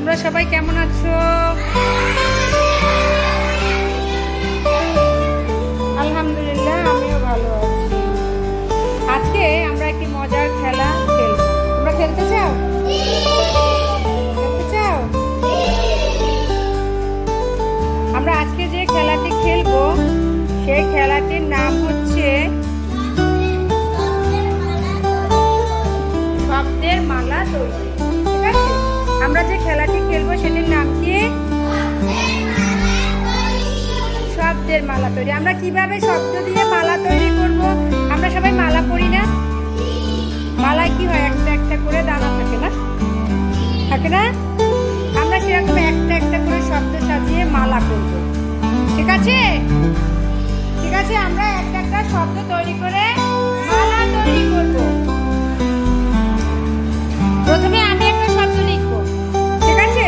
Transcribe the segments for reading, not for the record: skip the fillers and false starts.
তোমরা সবাই কেমন আছো? আলহামদুলিল্লাহ, আমিও ভালো আছি। আজকে আমরা একটি মজার খেলা খেলবো। তোমরা খেলতে চাও? খেলতে চাও? আমরা আজকে যে খেলাটি খেলবো সেই খেলাটির নাম হচ্ছে শব্দের মালা তৈরি। ঠিক আছে, আমরা যে খেলাটি খেলবো সেটির নাম কি? শব্দের মালা তৈরি। আমরা কিভাবে শব্দ দিয়ে মালা তৈরি করব? আমরা সবাই মালা পরি না? মালায় কি হয়, একটা একটা করে দানা থাকে না? থাকে না? আমরা কিরকম একটা একটা করে শব্দ সাজিয়ে মালা করব। ঠিক আছে, ঠিক আছে, আমরা একটা একটা শব্দ তৈরি করে মালা তৈরি করব। প্রথমে আমি একটা শব্দ লিখব, ঠিক আছে?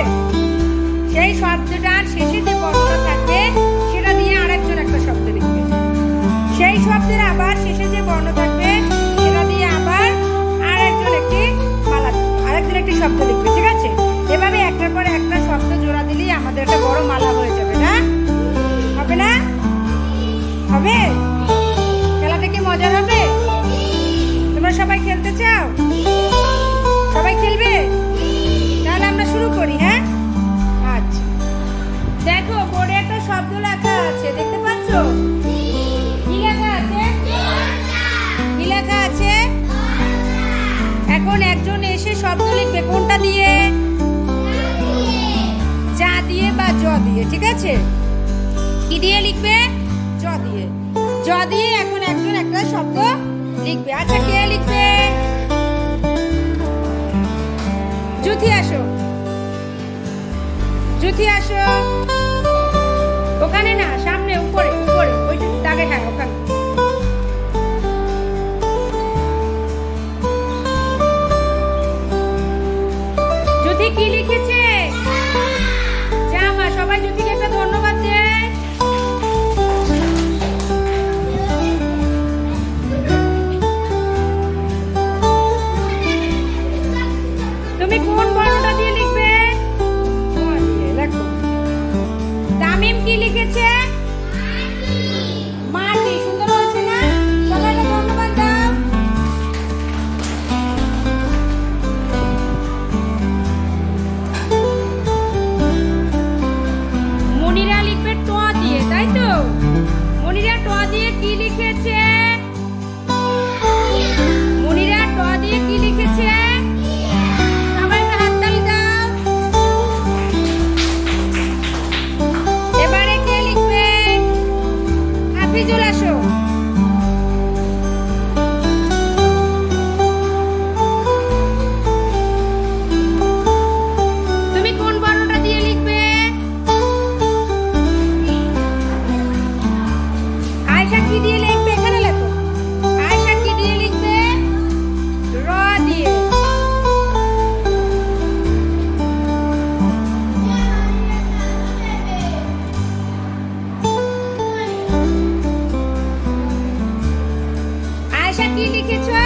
সেই শব্দটার শেষে যে বর্ণটা থাকে সেটা দিয়ে আরেকজন একটা শব্দ লিখবে। সেই শব্দের আবার শেষে যে বর্ণ থাকবে সেটা দিয়ে আবার আরেকজন একটি শব্দ লিখবে। ঠিক আছে, এভাবে একটার পর একটা শব্দ জোড়া দিলেই আমাদের একটা বড় মালা হয়ে যাবে। না হবে না? হবে? খেলাটা কি মজার হবে? তোমরা সবাই খেলতে চাও? সবাই খেলবে? তাহলে আমরা শুরু করি। হ্যাঁ, আচ্ছা। দেখো, বোর্ডে একটা শব্দ লেখা আছে, দেখতে পাচ্ছ? কি লেখা আছে? কি লেখা আছে? এখন একজন এসে শব্দ লিখবে। কোনটা দিয়ে? যা দিয়ে বা জ দিয়ে। ঠিক আছে, কি দিয়ে লিখবে? জ দিয়ে। জ দিয়ে এখন একজন একটা শব্দ লিখবে। আচ্ছা, কে লিখবে? জুথি আসো, জুথি আসো। ওখানে না, সামনে, উপরে উপরে ওই দাগে। হ্যাঁ, ওখানে। জুথি কি লিখেছে? জামা। সবাই জুথিকে একটা ধন্যবাদ দেয়। তুমি কোন বর্ণটা দিয়ে লিখবে? লেখো। তামিম কি লিখেছে? মাটি। সুন্দর হয়েছে না? সবাইকে ধন্যবাদ দাও। মনিরা লিখবে ট দিয়ে, তাই তো? মনিরা ট দিয়ে কি লিখেছে? মনিরা ট দিয়ে কি লিখেছে? চলে আসো। তুমি কোন বর্ণটা দিয়ে লিখবে? আয়েশা কি দিয়ে লিখবে? এখানে লেখো। আয়েশা কি দিয়ে লিখবে? র দিয়ে। আয়েশা কি লিখেছো?